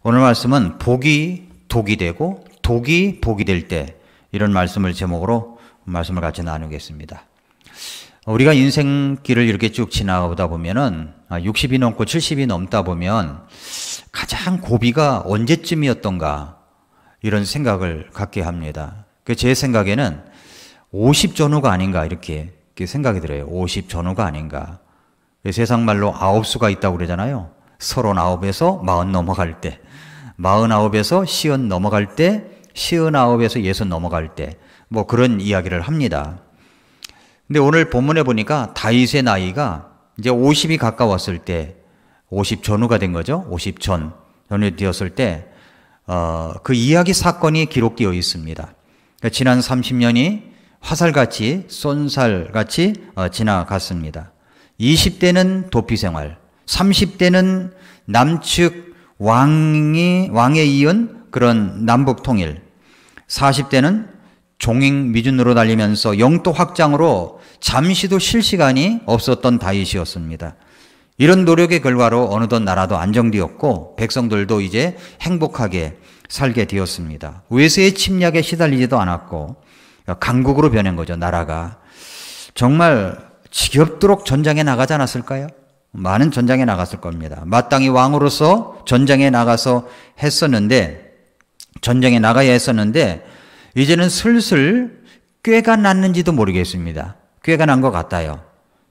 오늘 말씀은 복이 독이 되고 독이 복이 될 때, 이런 말씀을 제목으로 말씀을 같이 나누겠습니다. 우리가 인생길을 이렇게 쭉 지나가다 보면은 60이 넘고 70이 넘다 보면 가장 고비가 언제쯤이었던가 이런 생각을 갖게 합니다. 제 생각에는 50 전후가 아닌가 이렇게 생각이 들어요. 50 전후가 아닌가. 세상 말로 9수가 있다고 그러잖아요. 39에서 40 넘어갈 때, 49에서 50 넘어갈 때, 59에서 60 넘어갈 때, 뭐 그런 이야기를 합니다. 근데 오늘 본문에 보니까 다윗의 나이가 이제 50이 가까웠을 때, 50 전후가 된 거죠. 50 전후 되었을 때, 그 이야기 사건이 기록되어 있습니다. 지난 30년이 화살같이, 쏜살같이 지나갔습니다. 20대는 도피 생활, 30대는 남측 왕에 이은 그런 남북 통일, 40대는 종행 미준으로 달리면서 영토 확장으로 잠시도 쉴 시간이 없었던 다윗이었습니다. 이런 노력의 결과로 어느덧 나라도 안정되었고 백성들도 이제 행복하게 살게 되었습니다. 외세의 침략에 시달리지도 않았고 강국으로 변한 거죠. 나라가 정말 지겹도록 전장에 나가지 않았을까요? 많은 전장에 나갔을 겁니다. 마땅히 왕으로서 전장에 나가서 전장에 나가야 했었는데 이제는 슬슬 꾀가 났는지도 모르겠습니다. 꾀가 난 것 같아요.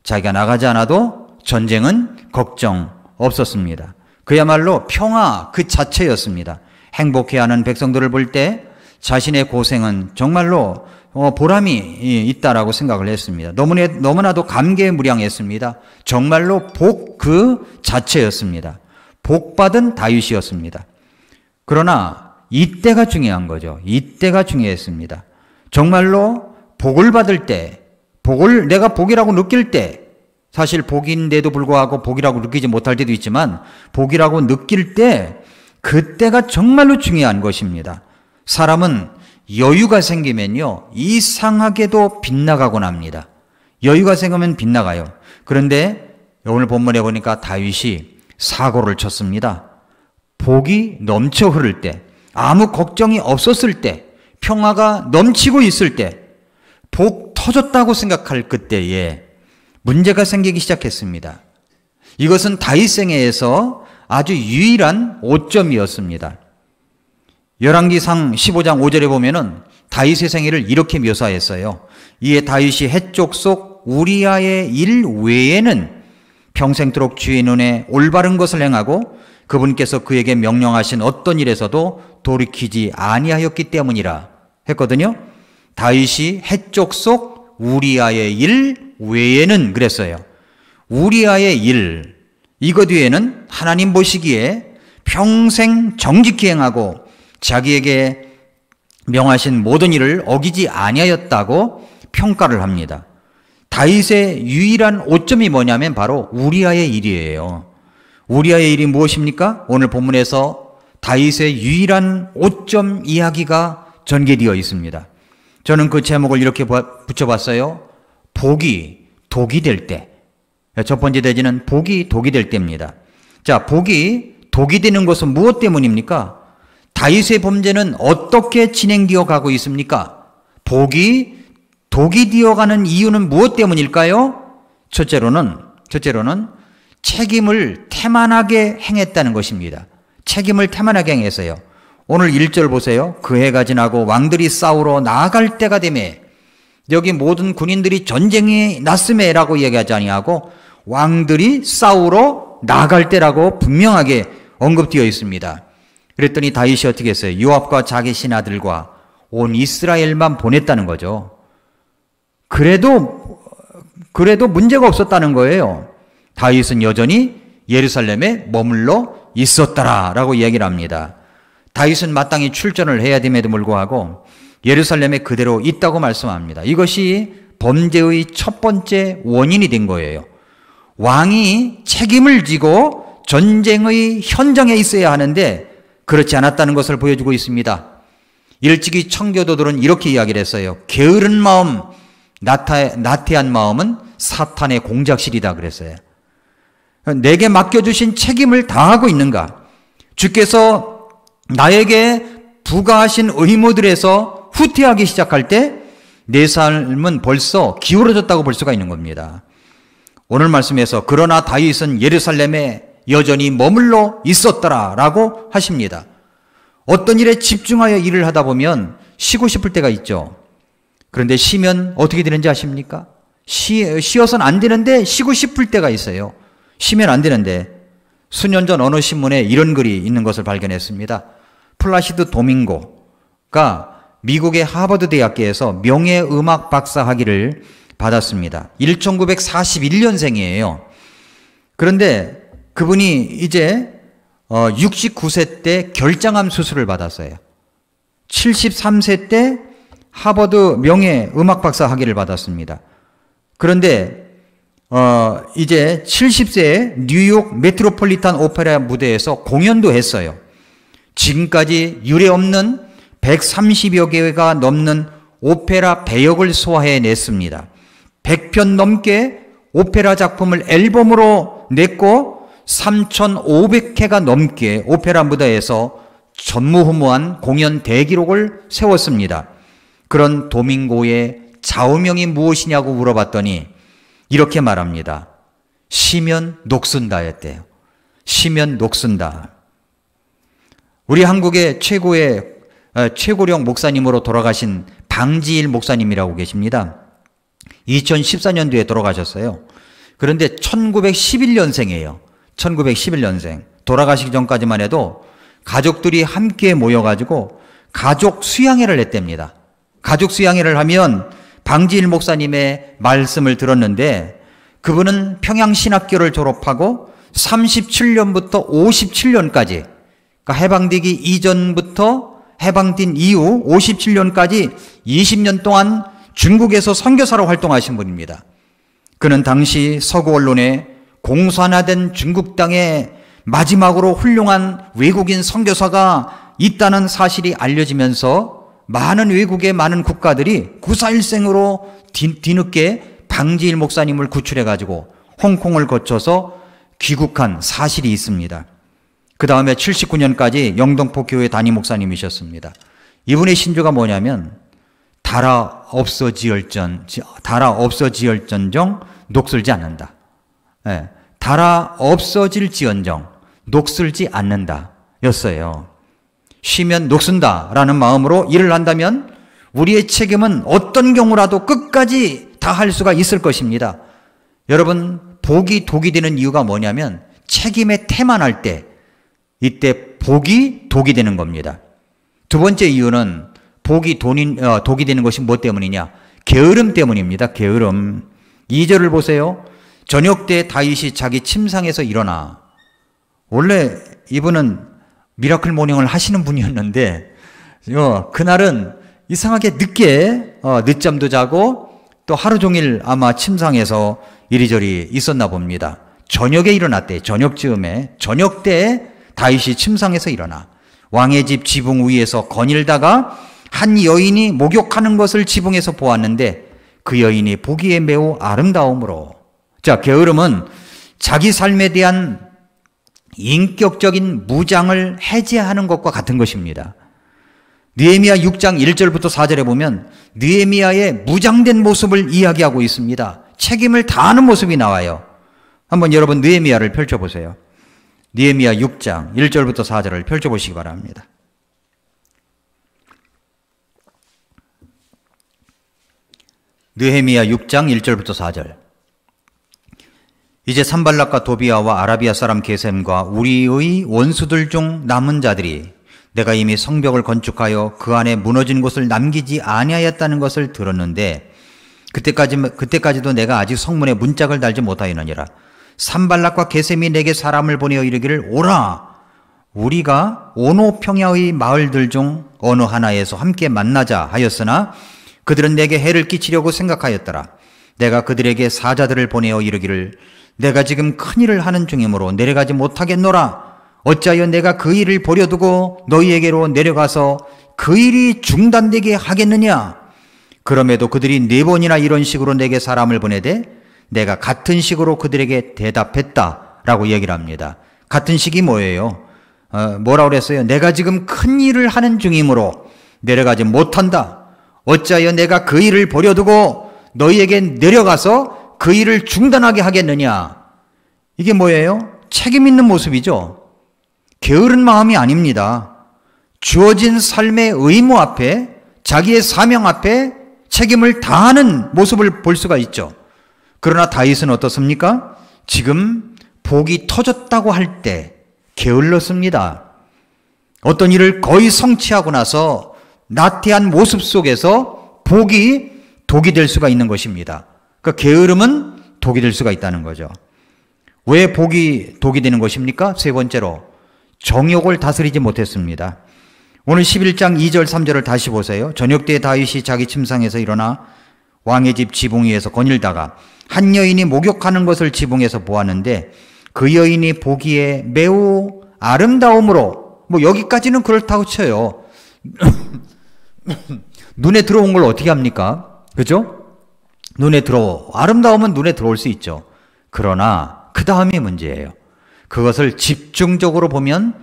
자기가 나가지 않아도 전쟁은 걱정 없었습니다. 그야말로 평화 그 자체였습니다. 행복해하는 백성들을 볼 때 자신의 고생은 정말로 보람이 있다라고 생각을 했습니다. 너무나도 감개무량했습니다. 정말로 복 그 자체였습니다. 복받은 다윗이었습니다. 그러나 이때가 중요한 거죠. 이때가 중요했습니다. 정말로 복을 받을 때, 내가 복이라고 느낄 때, 사실 복인데도 불구하고 복이라고 느끼지 못할 때도 있지만 복이라고 느낄 때 그때가 정말로 중요한 것입니다. 사람은 여유가 생기면요 이상하게도 빗나가곤 합니다. 여유가 생기면 빗나가요. 그런데 오늘 본문에 보니까 다윗이 사고를 쳤습니다. 복이 넘쳐 흐를 때, 아무 걱정이 없었을 때, 평화가 넘치고 있을 때, 복 터졌다고 생각할 그때에 문제가 생기기 시작했습니다. 이것은 다윗 생애에서 아주 유일한 오점이었습니다. 열왕기상 15장 5절에 보면은 다윗의 생애를 이렇게 묘사했어요. 이에 다윗이 해쪽 속 우리아의 일 외에는 평생토록 주의 눈에 올바른 것을 행하고 그분께서 그에게 명령하신 어떤 일에서도 돌이키지 아니하였기 때문이라 했거든요. 다윗이 해쪽 속 우리아의 일 외에는 그랬어요. 우리아의 일, 이것 외에는 하나님 보시기에 평생 정직히 행하고 자기에게 명하신 모든 일을 어기지 아니하였다고 평가를 합니다. 다윗의 유일한 오점이 뭐냐면 바로 우리아의 일이에요. 우리아의 일이 무엇입니까? 오늘 본문에서 다윗의 유일한 오점 이야기가 전개되어 있습니다. 저는 그 제목을 이렇게 붙여봤어요. 복이 독이 될 때. 첫 번째 대지는 복이 독이 될 때입니다. 자, 복이 독이 되는 것은 무엇 때문입니까? 다윗의 범죄는 어떻게 진행되어 가고 있습니까? 복이 독이 되어가는 이유는 무엇 때문일까요? 첫째로는 책임을 태만하게 행했다는 것입니다. 책임을 태만하게 행했어요. 오늘 1절 보세요. 그 해가 지나고 왕들이 싸우러 나아갈 때가 되매, 여기 모든 군인들이 전쟁이 났음에라고 얘기하지 아니하고 왕들이 싸우러 나아갈 때라고 분명하게 언급되어 있습니다. 그랬더니 다윗이 어떻게 했어요? 요압과 자기 신하들과 온 이스라엘만 보냈다는 거죠. 그래도 문제가 없었다는 거예요. 다윗은 여전히 예루살렘에 머물러 있었더라라고 얘기를 합니다. 다윗은 마땅히 출전을 해야 됨에도 불구하고 예루살렘에 그대로 있다고 말씀합니다. 이것이 범죄의 첫 번째 원인이 된 거예요. 왕이 책임을 지고 전쟁의 현장에 있어야 하는데 그렇지 않았다는 것을 보여주고 있습니다. 일찍이 청교도들은 이렇게 이야기를 했어요. 게으른 마음, 나태한 마음은 사탄의 공작실이다 그랬어요. 내게 맡겨주신 책임을 다하고 있는가? 주께서 나에게 부과하신 의무들에서 후퇴하기 시작할 때 내 삶은 벌써 기울어졌다고 볼 수가 있는 겁니다. 오늘 말씀에서 그러나 다윗은 예루살렘에 여전히 머물러 있었더라 라고 하십니다. 어떤 일에 집중하여 일을 하다 보면 쉬고 싶을 때가 있죠. 그런데 쉬면 어떻게 되는지 아십니까? 쉬어서는 안 되는데 쉬고 싶을 때가 있어요. 쉬면 안 되는데 수년 전 어느 신문에 이런 글이 있는 것을 발견했습니다. 플라시드 도밍고가 미국의 하버드 대학교에서 명예음악 박사 학위를 받았습니다. 1941년생이에요. 그런데 그분이 이제 69세 때 결장암 수술을 받았어요. 73세 때 하버드 명예음악 박사 학위를 받았습니다. 그런데 이제 70세에 뉴욕 메트로폴리탄 오페라 무대에서 공연도 했어요. 지금까지 유례없는 130여 개가 넘는 오페라 배역을 소화해냈습니다. 100편 넘게 오페라 작품을 앨범으로 냈고 3,500회가 넘게 오페라 무대에서 전무후무한 공연 대기록을 세웠습니다. 그런 도밍고의 좌우명이 무엇이냐고 물어봤더니 이렇게 말합니다. 쉬면 녹슨다였대요. 쉬면 녹슨다. 우리 한국의 최고령 목사님으로 돌아가신 방지일 목사님이라고 계십니다. 2014년도에 돌아가셨어요. 그런데 1911년생이에요. 1911년생. 돌아가시기 전까지만 해도 가족들이 함께 모여가지고 가족 수양회를 했답니다. 가족 수양회를 하면 방지일 목사님의 말씀을 들었는데 그분은 평양신학교를 졸업하고 37년부터 57년까지 그러니까 해방되기 이전부터 해방된 이후 57년까지 20년 동안 중국에서 선교사로 활동하신 분입니다. 그는 당시 서구 언론에 공산화된 중국 땅에 마지막으로 훌륭한 외국인 선교사가 있다는 사실이 알려지면서 많은 외국의 많은 국가들이 구사일생으로 뒤늦게 방지일 목사님을 구출해가지고 홍콩을 거쳐서 귀국한 사실이 있습니다. 그 다음에 79년까지 영등포 교회 담임 목사님이셨습니다. 이분의 신조가 뭐냐면 달아 없어지얼전정 녹슬지 않는다. 네, 달아 없어질지언정 녹슬지 않는다 였어요. 쉬면 녹슨다 라는 마음으로 일을 한다면 우리의 책임은 어떤 경우라도 끝까지 다할 수가 있을 것입니다. 여러분 복이 독이 되는 이유가 뭐냐면 책임에 태만할 때 이때 복이 독이 되는 겁니다. 두 번째 이유는 복이 독이 되는 것이 뭐 때문이냐? 게으름 때문입니다. 게으름. 2절을 보세요. 저녁 때 다윗이 자기 침상에서 일어나. 원래 이분은 미라클 모닝을 하시는 분이었는데 그날은 이상하게 늦게 늦잠도 자고 또 하루 종일 아마 침상에서 이리저리 있었나 봅니다. 저녁에 일어났대. 저녁쯤에 저녁 때 다윗이 침상에서 일어나 왕의 집 지붕 위에서 거닐다가 한 여인이 목욕하는 것을 지붕에서 보았는데 그 여인이 보기에 매우 아름다움으로. 자, 게으름은 자기 삶에 대한 인격적인 무장을 해제하는 것과 같은 것입니다. 느헤미야 6장 1절부터 4절에 보면 느헤미야의 무장된 모습을 이야기하고 있습니다. 책임을 다하는 모습이 나와요. 한번 여러분 느헤미야를 펼쳐보세요. 느헤미야 6장 1절부터 4절을 펼쳐보시기 바랍니다. 느헤미야 6장 1절부터 4절. 이제 산발락과 도비아와 아라비아 사람 게셈과 우리의 원수들 중 남은 자들이 내가 이미 성벽을 건축하여 그 안에 무너진 곳을 남기지 아니하였다는 것을 들었는데 그때까지도 내가 아직 성문에 문짝을 달지 못하였느니라. 산발락과 게셈이 내게 사람을 보내어 이르기를 오라, 우리가 오노 평야의 마을들 중 어느 하나에서 함께 만나자 하였으나 그들은 내게 해를 끼치려고 생각하였더라. 내가 그들에게 사자들을 보내어 이르기를 내가 지금 큰일을 하는 중이므로 내려가지 못하겠노라. 어찌하여 내가 그 일을 버려두고 너희에게로 내려가서 그 일이 중단되게 하겠느냐? 그럼에도 그들이 4번이나 이런 식으로 내게 사람을 보내되 내가 같은 식으로 그들에게 대답했다라고 얘기를 합니다. 같은 식이 뭐예요? 뭐라고 그랬어요? 내가 지금 큰 일을 하는 중이므로 내려가지 못한다. 어찌하여 내가 그 일을 버려두고 너희에게 내려가서 그 일을 중단하게 하겠느냐. 이게 뭐예요? 책임 있는 모습이죠. 게으른 마음이 아닙니다. 주어진 삶의 의무 앞에, 자기의 사명 앞에 책임을 다하는 모습을 볼 수가 있죠. 그러나 다윗은 어떻습니까? 지금 복이 터졌다고 할 때 게을렀습니다. 어떤 일을 거의 성취하고 나서 나태한 모습 속에서 복이 독이 될 수가 있는 것입니다. 그러니까 게으름은 독이 될 수가 있다는 거죠. 왜 복이 독이 되는 것입니까? 세 번째로 정욕을 다스리지 못했습니다. 오늘 11장 2절 3절을 다시 보세요. 저녁 때 다윗이 자기 침상에서 일어나 왕의 집 지붕 위에서 거닐다가 한 여인이 목욕하는 것을 지붕에서 보았는데 그 여인이 보기에 매우 아름다움으로, 뭐 여기까지는 그렇다고 쳐요. 눈에 들어온 걸 어떻게 합니까? 그죠? 아름다움은 눈에 들어올 수 있죠. 그러나 그 다음이 문제예요. 그것을 집중적으로 보면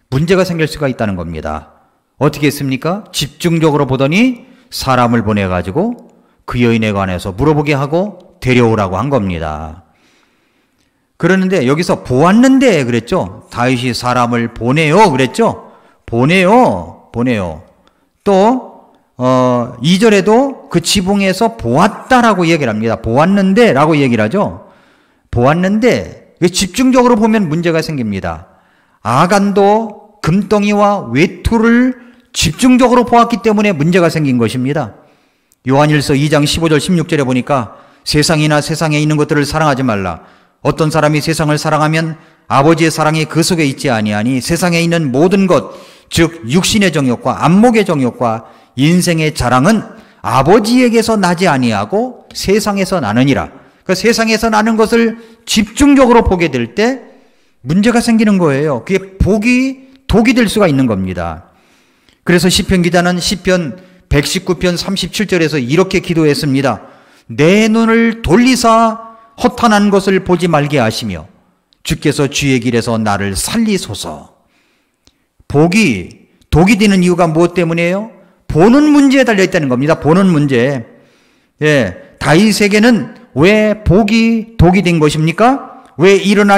문제가 생길 수가 있다는 겁니다. 어떻게 했습니까? 집중적으로 보더니 사람을 보내가지고 그 여인에 관해서 물어보게 하고 데려오라고 한 겁니다. 그러는데 여기서 보았는데 그랬죠? 다윗이 사람을 보내요 그랬죠? 보내요. 또 2절에도 그 지붕에서 보았다라고 얘기를 합니다. 보았는데 라고 얘기를 하죠. 보았는데 집중적으로 보면 문제가 생깁니다. 아간도 금덩이와 외투를 집중적으로 보았기 때문에 문제가 생긴 것입니다. 요한일서 2장 15절 16절에 보니까 세상이나 세상에 있는 것들을 사랑하지 말라. 어떤 사람이 세상을 사랑하면 아버지의 사랑이 그 속에 있지 아니하니 세상에 있는 모든 것, 즉 육신의 정욕과 안목의 정욕과 인생의 자랑은 아버지에게서 나지 아니하고 세상에서 나느니라. 그 세상에서 나는 것을 집중적으로 보게 될 때 문제가 생기는 거예요. 그게 독이 될 수가 있는 겁니다. 그래서 시편 기자는 시편 119편 37절에서 이렇게 기도했습니다. 내 눈을 돌리사 허탄한 것을 보지 말게 하시며 주께서 주의 길에서 나를 살리소서. 독이 되는 이유가 무엇 때문이에요? 보는 문제에 달려있다는 겁니다. 보는 문제. 다윗에게는 왜 독이 된 것입니까? 왜 이런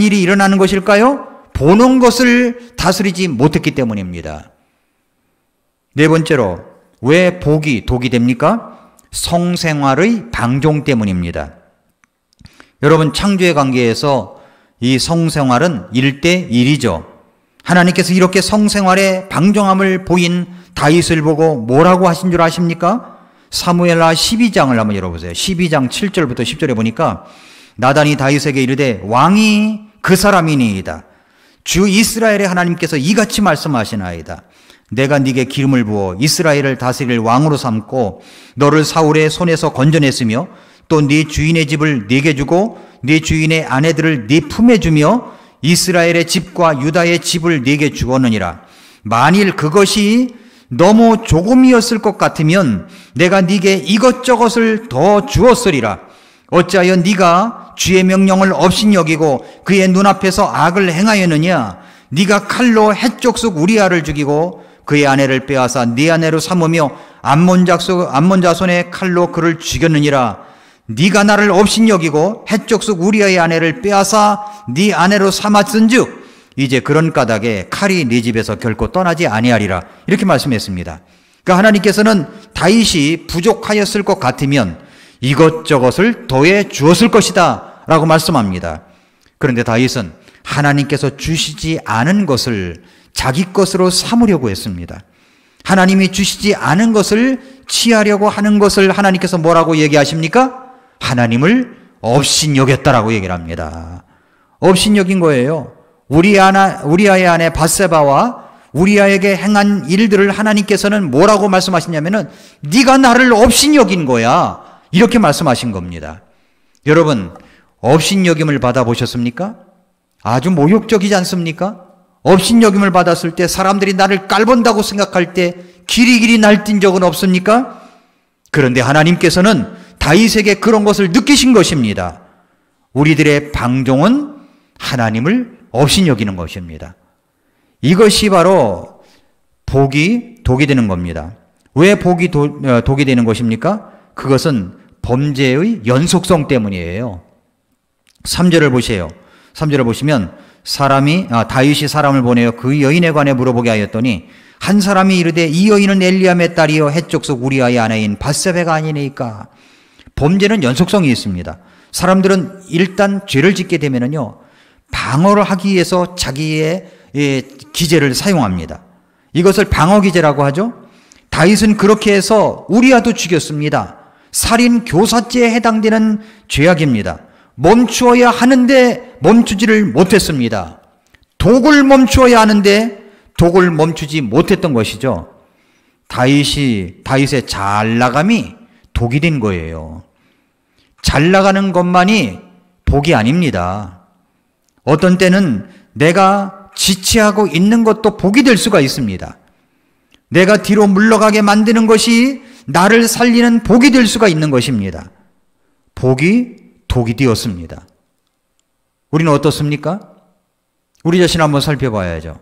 일이 일어나는 것일까요? 보는 것을 다스리지 못했기 때문입니다. 네 번째로 왜 독이 됩니까? 성생활의 방종 때문입니다. 여러분, 창조의 관계에서 이 성생활은 1대1이죠. 하나님께서 이렇게 성생활의 방종함을 보인 다윗을 보고 뭐라고 하신 줄 아십니까? 사무엘하 12장을 한번 열어보세요. 12장 7절부터 10절에 보니까 나단이 다윗에게 이르되 왕이 그 사람이니이다. 주 이스라엘의 하나님께서 이같이 말씀하시나이다. 내가 네게 기름을 부어 이스라엘을 다스릴 왕으로 삼고 너를 사울의 손에서 건져냈으며 또 네 주인의 집을 네게 주고 네 주인의 아내들을 네 품에 주며 이스라엘의 집과 유다의 집을 네게 주었느니라. 만일 그것이 너무 조금이었을 것 같으면 내가 네게 이것저것을 더 주었으리라. 어찌하여 네가 주의 명령을 업신여기고 그의 눈앞에서 악을 행하였느냐? 네가 칼로 헷족속 우리아를 죽이고 그의 아내를 빼앗아 네 아내로 삼으며 암몬 자손의 칼로 그를 죽였느니라. 네가 나를 업신여기고 헷족속 우리아의 아내를 빼앗아 네 아내로 삼았은즉 이제 그런 까닭에 칼이 네 집에서 결코 떠나지 아니하리라. 이렇게 말씀했습니다. 그러니까 하나님께서는 다윗이 부족하였을 것 같으면 이것저것을 더해 주었을 것이다 라고 말씀합니다. 그런데 다윗은 하나님께서 주시지 않은 것을 자기 것으로 삼으려고 했습니다. 하나님이 주시지 않은 것을 취하려고 하는 것을 하나님께서 뭐라고 얘기하십니까? 하나님을 업신여겼다라고 얘기를 합니다. 업신여긴 거예요. 우리아의 아내 밧세바와 우리아에게 행한 일들을 하나님께서는 뭐라고 말씀하시냐면은 네가 나를 업신여긴 거야. 이렇게 말씀하신 겁니다. 여러분, 업신여김을 받아보셨습니까? 아주 모욕적이지 않습니까? 업신여김을 받았을 때 사람들이 나를 깔본다고 생각할 때 기리기리 날뛴 적은 없습니까? 그런데 하나님께서는 다윗에게 그런 것을 느끼신 것입니다. 우리들의 방종은 하나님을 업신여기는 것입니다. 이것이 바로 독이 되는 겁니다. 왜 독이 되는 것입니까? 그것은 범죄의 연속성 때문이에요. 3절을 보세요. 3절을 보시면 다윗이 사람을 보내어 그 여인에 관해 물어보게 하였더니 한 사람이 이르되 이 여인은 엘리암의 딸이요 헷족 속 우리아의 아내인 밧세바가 아니니까. 범죄는 연속성이 있습니다. 사람들은 일단 죄를 짓게 되면은요, 방어를 하기 위해서 자기의 기제를 사용합니다. 이것을 방어 기제라고 하죠. 다윗은 그렇게 해서 우리아도 죽였습니다. 살인 교사죄에 해당되는 죄악입니다. 멈추어야 하는데 멈추지를 못했습니다. 독을 멈추어야 하는데 독을 멈추지 못했던 것이죠. 다윗의 잘 나감이 독이 된 거예요. 잘 나가는 것만이 복이 아닙니다. 어떤 때는 내가 지체하고 있는 것도 복이 될 수가 있습니다. 내가 뒤로 물러가게 만드는 것이 나를 살리는 복이 될 수가 있는 것입니다. 복이 독이 되었습니다. 우리는 어떻습니까? 우리 자신 한번 살펴봐야죠.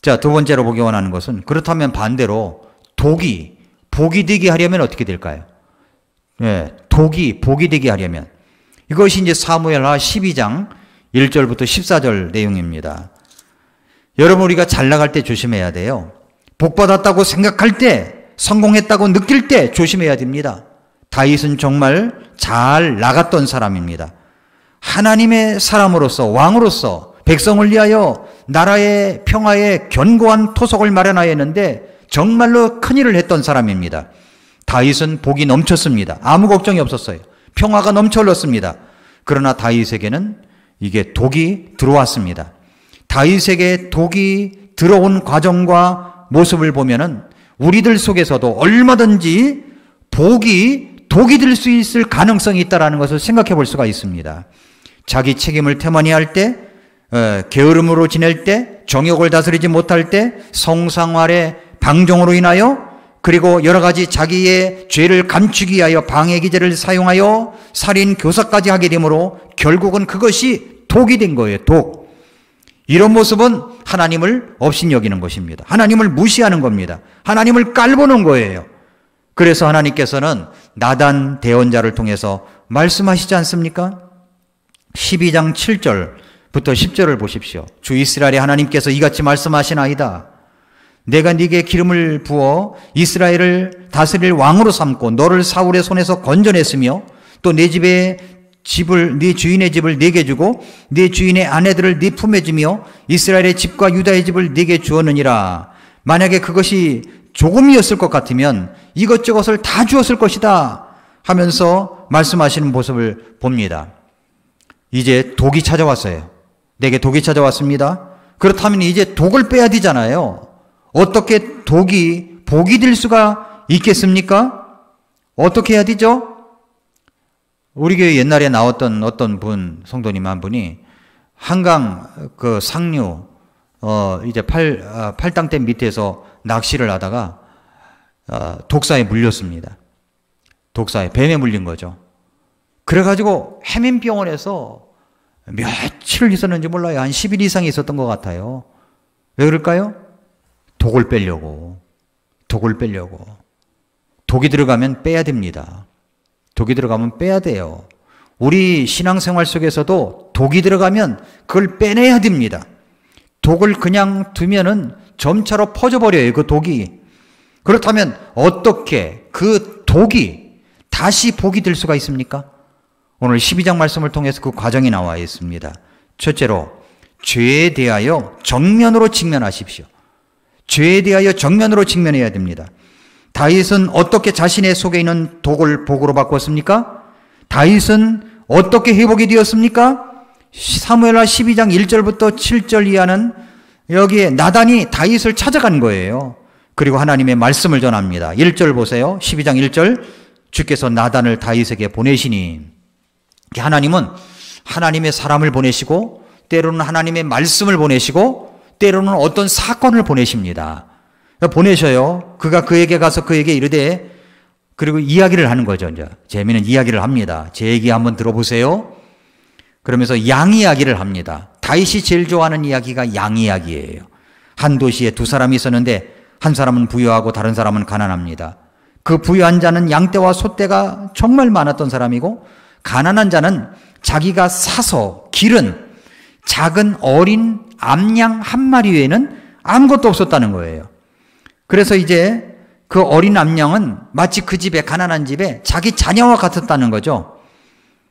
자, 두 번째로 보기 원하는 것은, 그렇다면 반대로 독이 복이 되게 하려면 어떻게 될까요? 네, 독이 복이 되게 하려면, 이것이 이제 사무엘하 12장 1절부터 14절 내용입니다. 여러분, 우리가 잘 나갈 때 조심해야 돼요. 복받았다고 생각할 때, 성공했다고 느낄 때 조심해야 됩니다. 다윗은 정말 잘 나갔던 사람입니다. 하나님의 사람으로서, 왕으로서 백성을 위하여 나라의 평화에 견고한 토속을 마련하였는데 정말로 큰일을 했던 사람입니다. 다윗은 복이 넘쳤습니다. 아무 걱정이 없었어요. 평화가 넘쳐 흘렀습니다. 그러나 다윗에게는 이게 독이 들어왔습니다. 다윗에게 독이 들어온 과정과 모습을 보면은 우리들 속에서도 얼마든지 독이 될 수 있을 가능성이 있다는 것을 생각해 볼 수가 있습니다. 자기 책임을 태만히 할 때, 게으름으로 지낼 때, 정욕을 다스리지 못할 때, 성상활의 방종으로 인하여, 그리고 여러 가지 자기의 죄를 감추기 위하여 방해 기제를 사용하여 살인 교사까지 하게 되므로 결국은 그것이 독이 된 거예요. 독. 이런 모습은 하나님을 업신여기는 것입니다. 하나님을 무시하는 겁니다. 하나님을 깔보는 거예요. 그래서 하나님께서는 나단 대언자를 통해서 말씀하시지 않습니까? 12장 7절부터 10절을 보십시오. 주 이스라엘의 하나님께서 이같이 말씀하시나이다. 내가 네게 기름을 부어 이스라엘을 다스릴 왕으로 삼고 너를 사울의 손에서 건져냈으며 또 내 집을 네 주인의 집을 네게 주고 네 주인의 아내들을 네 품에 주며 이스라엘의 집과 유다의 집을 네게 주었느니라. 만약에 그것이 조금이었을 것 같으면 이것저것을 다 주었을 것이다 하면서 말씀하시는 모습을 봅니다. 이제 독이 찾아왔어요. 내게 독이 찾아왔습니다. 그렇다면 이제 독을 빼야 되잖아요. 어떻게 독이 복이 될 수가 있겠습니까? 어떻게 해야 되죠? 우리 교회 옛날에 나왔던 어떤 성도님 한 분이 한강 그 상류 이제 팔당댐 밑에서 낚시를 하다가 독사에 물렸습니다. 독사에, 뱀에 물린 거죠. 그래가지고 해민병원에서 며칠 있었는지 몰라요. 한 10일 이상 있었던 것 같아요. 왜 그럴까요? 독을 빼려고. 독이 들어가면 빼야 됩니다. 독이 들어가면 빼야 돼요. 우리 신앙생활 속에서도 독이 들어가면 그걸 빼내야 됩니다. 독을 그냥 두면은 점차로 퍼져버려요, 그 독이. 그렇다면 어떻게 그 독이 다시 복이 될 수가 있습니까? 오늘 12장 말씀을 통해서 그 과정이 나와 있습니다. 첫째로, 죄에 대하여 정면으로 직면하십시오. 죄에 대하여 정면으로 직면해야 됩니다. 다윗은 어떻게 자신의 속에 있는 독을 복으로 바꿨습니까? 다윗은 어떻게 회복이 되었습니까? 사무엘하 12장 1절부터 7절 이하는 여기에 나단이 다윗을 찾아간 거예요. 그리고 하나님의 말씀을 전합니다. 1절 보세요. 12장 1절. 주께서 나단을 다윗에게 보내시니. 하나님은 하나님의 사람을 보내시고 때로는 하나님의 말씀을 보내시고 때로는 어떤 사건을 보내십니다. 보내셔요. 그가 그에게 가서 그에게 이르되, 그리고 이야기를 하는 거죠. 이제 재미있는 이야기를 합니다. 제 얘기 한번 들어보세요. 그러면서 양 이야기를 합니다. 다윗이 제일 좋아하는 이야기가 양 이야기예요. 한 도시에 두 사람이 있었는데 한 사람은 부유하고 다른 사람은 가난합니다. 그 부유한 자는 양떼와 소떼가 정말 많았던 사람이고, 가난한 자는 자기가 사서 기른 작은 어린 암양 한 마리 외에는 아무것도 없었다는 거예요. 그래서 이제 그 어린 암양은 마치 그 집에, 가난한 집에 자기 자녀와 같았다는 거죠.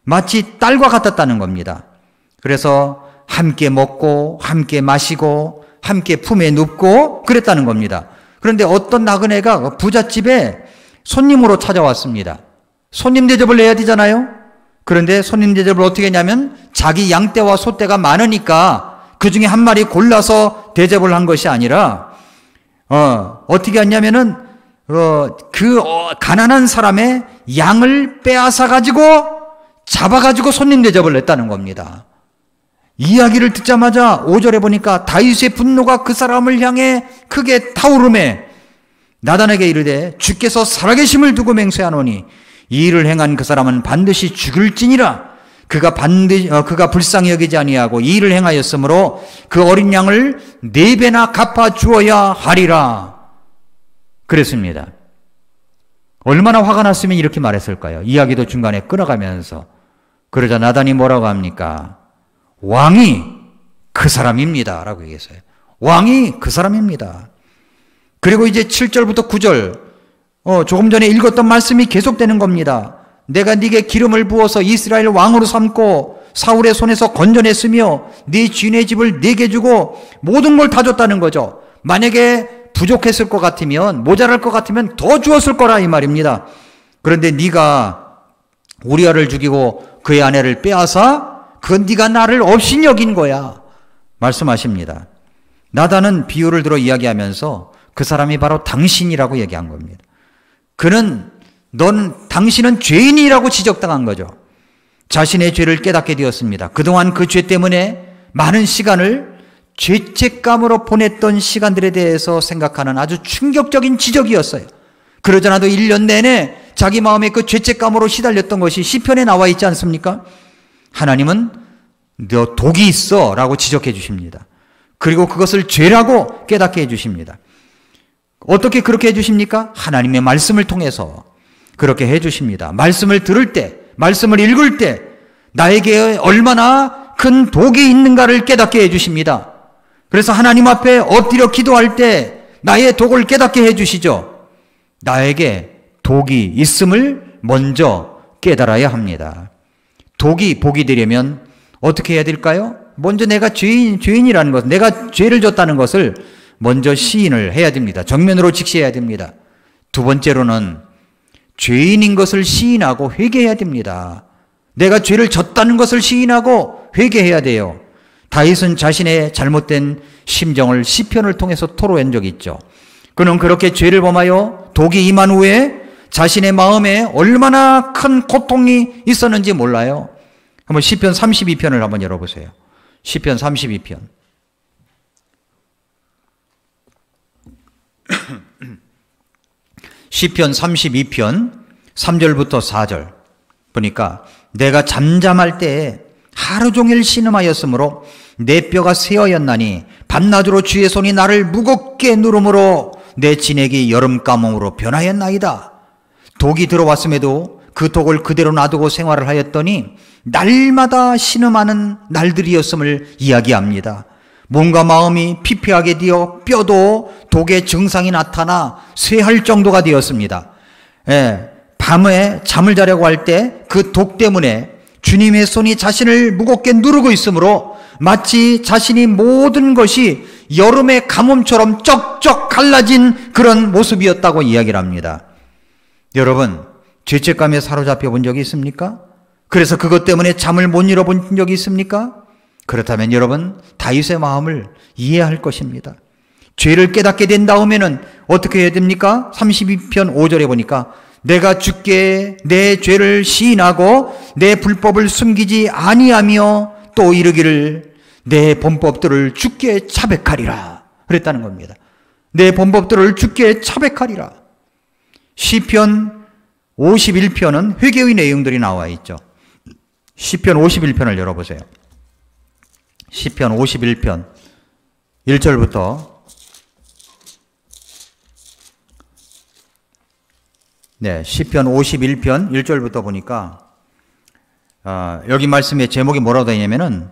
마치 딸과 같았다는 겁니다. 그래서 함께 먹고 함께 마시고 함께 품에 눕고 그랬다는 겁니다. 그런데 어떤 나그네가 부잣집에 손님으로 찾아왔습니다. 손님 대접을 해야 되잖아요. 그런데 손님 대접을 어떻게 했냐면 자기 양떼와 소떼가 많으니까 그 중에 한 마리 골라서 대접을 한 것이 아니라 어떻게 했냐면은 가난한 사람의 양을 빼앗아 가지고 잡아가지고 손님 대접을 했다는 겁니다. 이야기를 듣자마자 5절에 보니까 다윗의 분노가 그 사람을 향해 크게 타오르매 나단에게 이르되 주께서 살아계심을 두고 맹세하노니 이 일을 행한 그 사람은 반드시 죽을지니라. 그가 불쌍히 여기지 아니하고 이 일을 행하였으므로 그 어린 양을 4배나 갚아 주어야 하리라. 그랬습니다. 얼마나 화가 났으면 이렇게 말했을까요? 이야기도 중간에 끊어가면서. 그러자 나단이 뭐라고 합니까? 왕이 그 사람입니다 라고 얘기했어요. 왕이 그 사람입니다. 그리고 이제 7절부터 9절 조금 전에 읽었던 말씀이 계속되는 겁니다. 내가 네게 기름을 부어서 이스라엘 왕으로 삼고 사울의 손에서 건져냈으며 네 주인의 집을 네게 주고 모든 걸 다 줬다는 거죠. 만약에 부족했을 것 같으면, 모자랄 것 같으면 더 주었을 거라 이 말입니다. 그런데 네가 우리아를 죽이고 그의 아내를 빼앗아 그건 네가 나를 없인 여긴 거야 말씀하십니다. 나단은 비유를 들어 이야기하면서 그 사람이 바로 당신이라고 얘기한 겁니다. 당신은 죄인이라고 지적당한 거죠. 자신의 죄를 깨닫게 되었습니다. 그동안 그 죄 때문에 많은 시간을 죄책감으로 보냈던 시간들에 대해서 생각하는 아주 충격적인 지적이었어요. 그러지 않아도 1년 내내 자기 마음에 그 죄책감으로 시달렸던 것이 시편에 나와 있지 않습니까? 하나님은 너 독이 있어 라고 지적해 주십니다. 그리고 그것을 죄라고 깨닫게 해 주십니다. 어떻게 그렇게 해 주십니까? 하나님의 말씀을 통해서 그렇게 해 주십니다. 말씀을 들을 때, 말씀을 읽을 때 나에게 얼마나 큰 독이 있는가를 깨닫게 해 주십니다. 그래서 하나님 앞에 엎드려 기도할 때 나의 독을 깨닫게 해 주시죠. 나에게 독이 있음을 먼저 깨달아야 합니다. 독이 복이 되려면 어떻게 해야 될까요? 먼저 내가 죄인이라는 것, 내가 죄를 졌다는 것을 먼저 시인을 해야 됩니다. 정면으로 직시해야 됩니다. 두 번째로는 죄인인 것을 시인하고 회개해야 됩니다. 내가 죄를 졌다는 것을 시인하고 회개해야 돼요. 다윗은 자신의 잘못된 심정을 시편을 통해서 토로한 적이 있죠. 그는 그렇게 죄를 범하여 독이 임한 후에 자신의 마음에 얼마나 큰 고통이 있었는지 몰라요. 한번 시편 32편을 한번 열어보세요. 시편 32편. 시편 32편 3절부터 4절 보니까 내가 잠잠할 때에 하루 종일 신음하였으므로 내 뼈가 쇠하였나니 밤낮으로 주의 손이 나를 무겁게 누름으로 내 진액이 여름 가뭄으로 변하였나이다. 독이 들어왔음에도 그 독을 그대로 놔두고 생활을 하였더니 날마다 신음하는 날들이었음을 이야기합니다. 몸과 마음이 피폐하게 되어 뼈도 독의 증상이 나타나 쇠할 정도가 되었습니다. 밤에 잠을 자려고 할 때 그 독 때문에 주님의 손이 자신을 무겁게 누르고 있으므로 마치 자신이 모든 것이 여름의 가뭄처럼 쩍쩍 갈라진 그런 모습이었다고 이야기를 합니다. 여러분, 죄책감에 사로잡혀 본 적이 있습니까? 그래서 그것 때문에 잠을 못 이뤄 본 적이 있습니까? 그렇다면 여러분, 다윗의 마음을 이해할 것입니다. 죄를 깨닫게 된 다음에는 어떻게 해야 됩니까? 32편 5절에 보니까 내가 주께 내 죄를 시인하고 내 불법을 숨기지 아니하며 또 이르기를 내 범법들을 주께 자백하리라 그랬다는 겁니다. 내 범법들을 주께 자백하리라. 시편 51편은 회개의 내용들이 나와 있죠. 시편 51편을 열어보세요. 시편 51편 1절부터 시편 51편 1절부터 보니까 여기 말씀의 제목이 뭐라고 되어 있냐면은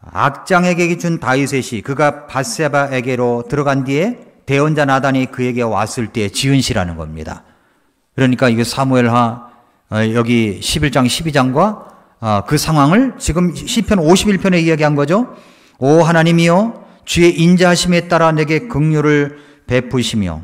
악장에게 준 다윗의 시, 그가 밧세바에게로 들어간 뒤에 대언자 나단이 그에게 왔을 때 지은 시라는 겁니다. 그러니까 이게 사무엘하 여기 11장 12장과 그 상황을 지금 시편 51편에 이야기한 거죠. 오 하나님이여, 주의 인자하심에 따라 내게 긍휼을 베푸시며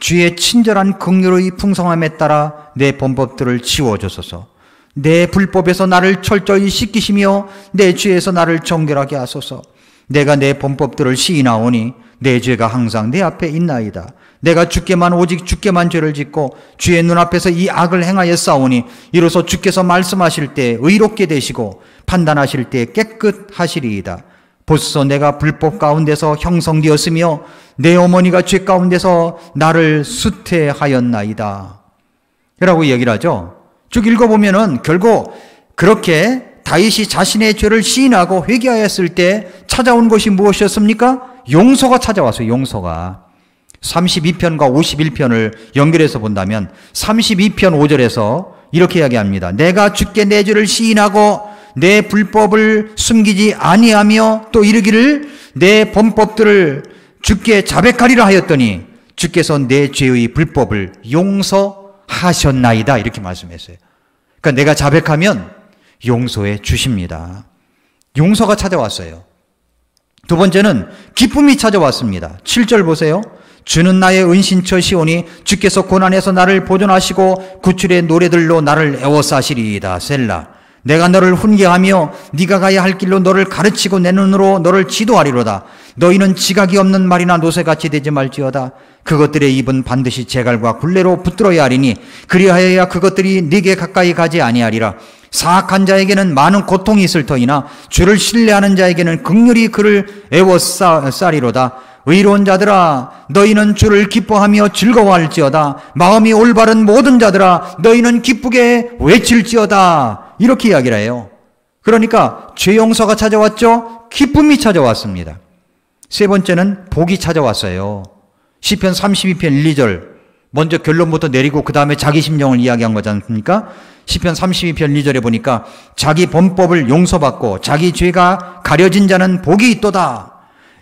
주의 친절한 긍휼의 풍성함에 따라 내 범법들을 지워주소서. 내 불법에서 나를 철저히 씻기시며 내 죄에서 나를 정결하게 하소서. 내가 내 범법들을 시인하오니 내 죄가 항상 내 앞에 있나이다. 내가 오직 주께만 죄를 짓고 주의 눈앞에서 이 악을 행하였사오니 이로써 주께서 말씀하실 때 의롭게 되시고 판단하실 때 깨끗하시리이다. 벌써 내가 불법 가운데서 형성되었으며 내 어머니가 죄 가운데서 나를 수태하였나이다. 라고 얘기를 하죠. 쭉 읽어보면은 결국 그렇게 다윗이 자신의 죄를 시인하고 회개하였을 때 찾아온 것이 무엇이었습니까? 용서가 찾아왔어요. 용서가. 32편과 51편을 연결해서 본다면 32편 5절에서 이렇게 이야기합니다. 내가 주께 내 죄를 시인하고 내 불법을 숨기지 아니하며 또 이르기를 내 범법들을 주께 자백하리라 하였더니 주께서 내 죄의 불법을 용서하셨나이다. 이렇게 말씀했어요. 그러니까 내가 자백하면 용서해 주십니다. 용서가 찾아왔어요. 두 번째는 기쁨이 찾아왔습니다. 7절 보세요. 주는 나의 은신처 시오니 주께서 고난에서 나를 보존하시고 구출의 노래들로 나를 애워싸시리이다. 셀라. 내가 너를 훈계하며 네가 가야 할 길로 너를 가르치고 내 눈으로 너를 지도하리로다. 너희는 지각이 없는 말이나 노새같이 되지 말지어다. 그것들의 입은 반드시 재갈과 굴레로 붙들어야 하리니 그리하여야 그것들이 네게 가까이 가지 아니하리라. 사악한 자에게는 많은 고통이 있을 터이나 주를 신뢰하는 자에게는 긍휼히 그를 애워싸리로다. 의로운 자들아, 너희는 주를 기뻐하며 즐거워할지어다. 마음이 올바른 모든 자들아, 너희는 기쁘게 외칠지어다. 이렇게 이야기를 해요. 그러니까 죄 용서가 찾아왔죠. 기쁨이 찾아왔습니다. 세 번째는 복이 찾아왔어요. 시편 32편 1, 2절 먼저 결론부터 내리고 그 다음에 자기 심정을 이야기한 거지 않습니까? 시편 32편 2절에 보니까 자기 범법을 용서받고 자기 죄가 가려진 자는 복이 있도다.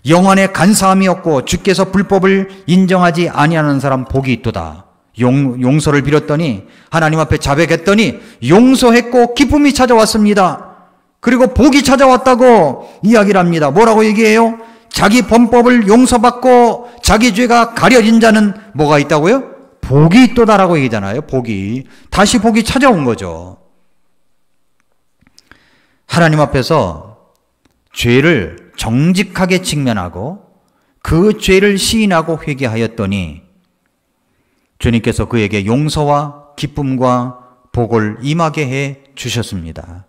영원의 간사함이 없고 주께서 불법을 인정하지 아니하는 사람 복이 있도다. 용서를 빌었더니 하나님 앞에 자백했더니 용서했고 기쁨이 찾아왔습니다. 그리고 복이 찾아왔다고 이야기를 합니다. 뭐라고 얘기해요? 자기 범법을 용서받고 자기 죄가 가려진 자는 뭐가 있다고요? 복이 있도다라고 얘기잖아요. 복이. 다시 복이 찾아온 거죠. 하나님 앞에서 죄를 정직하게 직면하고 그 죄를 시인하고 회개하였더니 주님께서 그에게 용서와 기쁨과 복을 임하게 해 주셨습니다.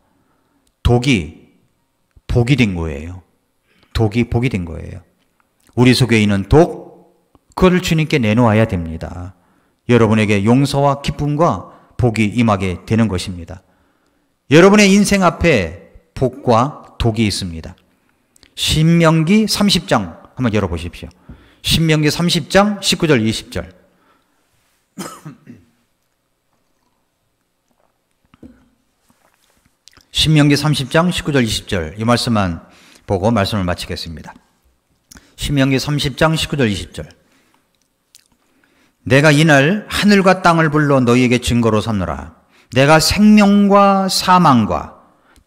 독이 복이 된 거예요. 독이 복이 된 거예요. 우리 속에 있는 독, 그거를 주님께 내놓아야 됩니다. 여러분에게 용서와 기쁨과 복이 임하게 되는 것입니다. 여러분의 인생 앞에 복과 독이 있습니다. 신명기 30장 한번 열어보십시오. 신명기 30장 19절 20절. 신명기 30장 19절 20절 이 말씀만 보고 말씀을 마치겠습니다. 신명기 30장 19절 20절. 내가 이날 하늘과 땅을 불러 너희에게 증거로 삼노라. 내가 생명과 사망과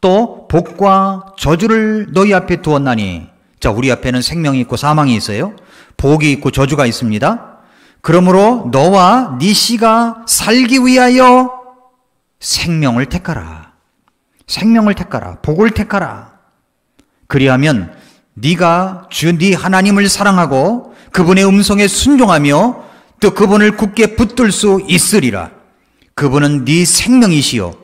또 복과 저주를 너희 앞에 두었나니. 자, 우리 앞에는 생명이 있고 사망이 있어요. 복이 있고 저주가 있습니다. 그러므로 너와 네 씨가 살기 위하여 생명을 택하라. 생명을 택하라. 복을 택하라. 그리하면 네가 주 네 하나님을 사랑하고 그분의 음성에 순종하며 또 그분을 굳게 붙들 수 있으리라. 그분은 네 생명이시요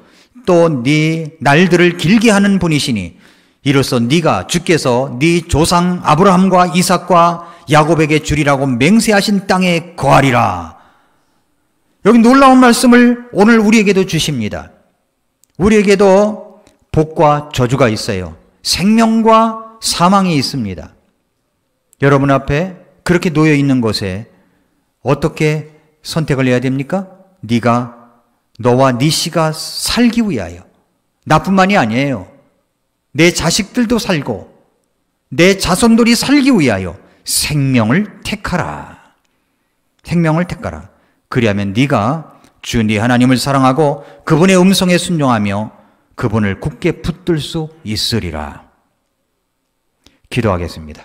또 네 날들을 길게 하는 분이시니 이로써 네가 주께서 네 조상 아브라함과 이삭과 야곱에게 주리라고 맹세하신 땅에 거하리라. 여기 놀라운 말씀을 오늘 우리에게도 주십니다. 우리에게도 복과 저주가 있어요. 생명과 사망이 있습니다. 여러분 앞에 그렇게 놓여 있는 것에 어떻게 선택을 해야 됩니까? 너와 네 씨가 살기 위하여, 나뿐만이 아니에요. 내 자식들도 살고 내 자손들이 살기 위하여 생명을 택하라. 생명을 택하라. 그리하면 네가 주 네 하나님을 사랑하고 그분의 음성에 순종하며 그분을 굳게 붙들 수 있으리라. 기도하겠습니다.